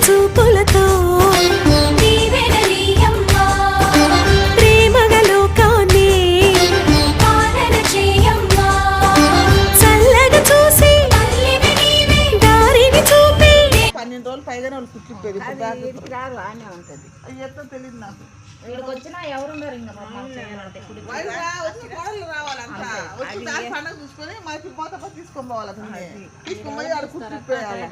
చూపులతో ప్రేమగ లోకాన్ని చల్లగా చూసి దారిని చూపి 12 రోజులు పైగానే వాళ్ళు కుట్టిపోయేది రాదు ఆనే ఉంటుంది. ఎట్లా తెలియదు నాకు. ఇక్కడికి వచ్చినా ఎవరున్నారు ఇంకా కోడలు రావాలంట వచ్చి దాని పండుగ చూసుకొని మనకి పోతా తీసుకొని పోవాలి తీసుకొని పోయి ఆడ కుట్టిపోయాలి.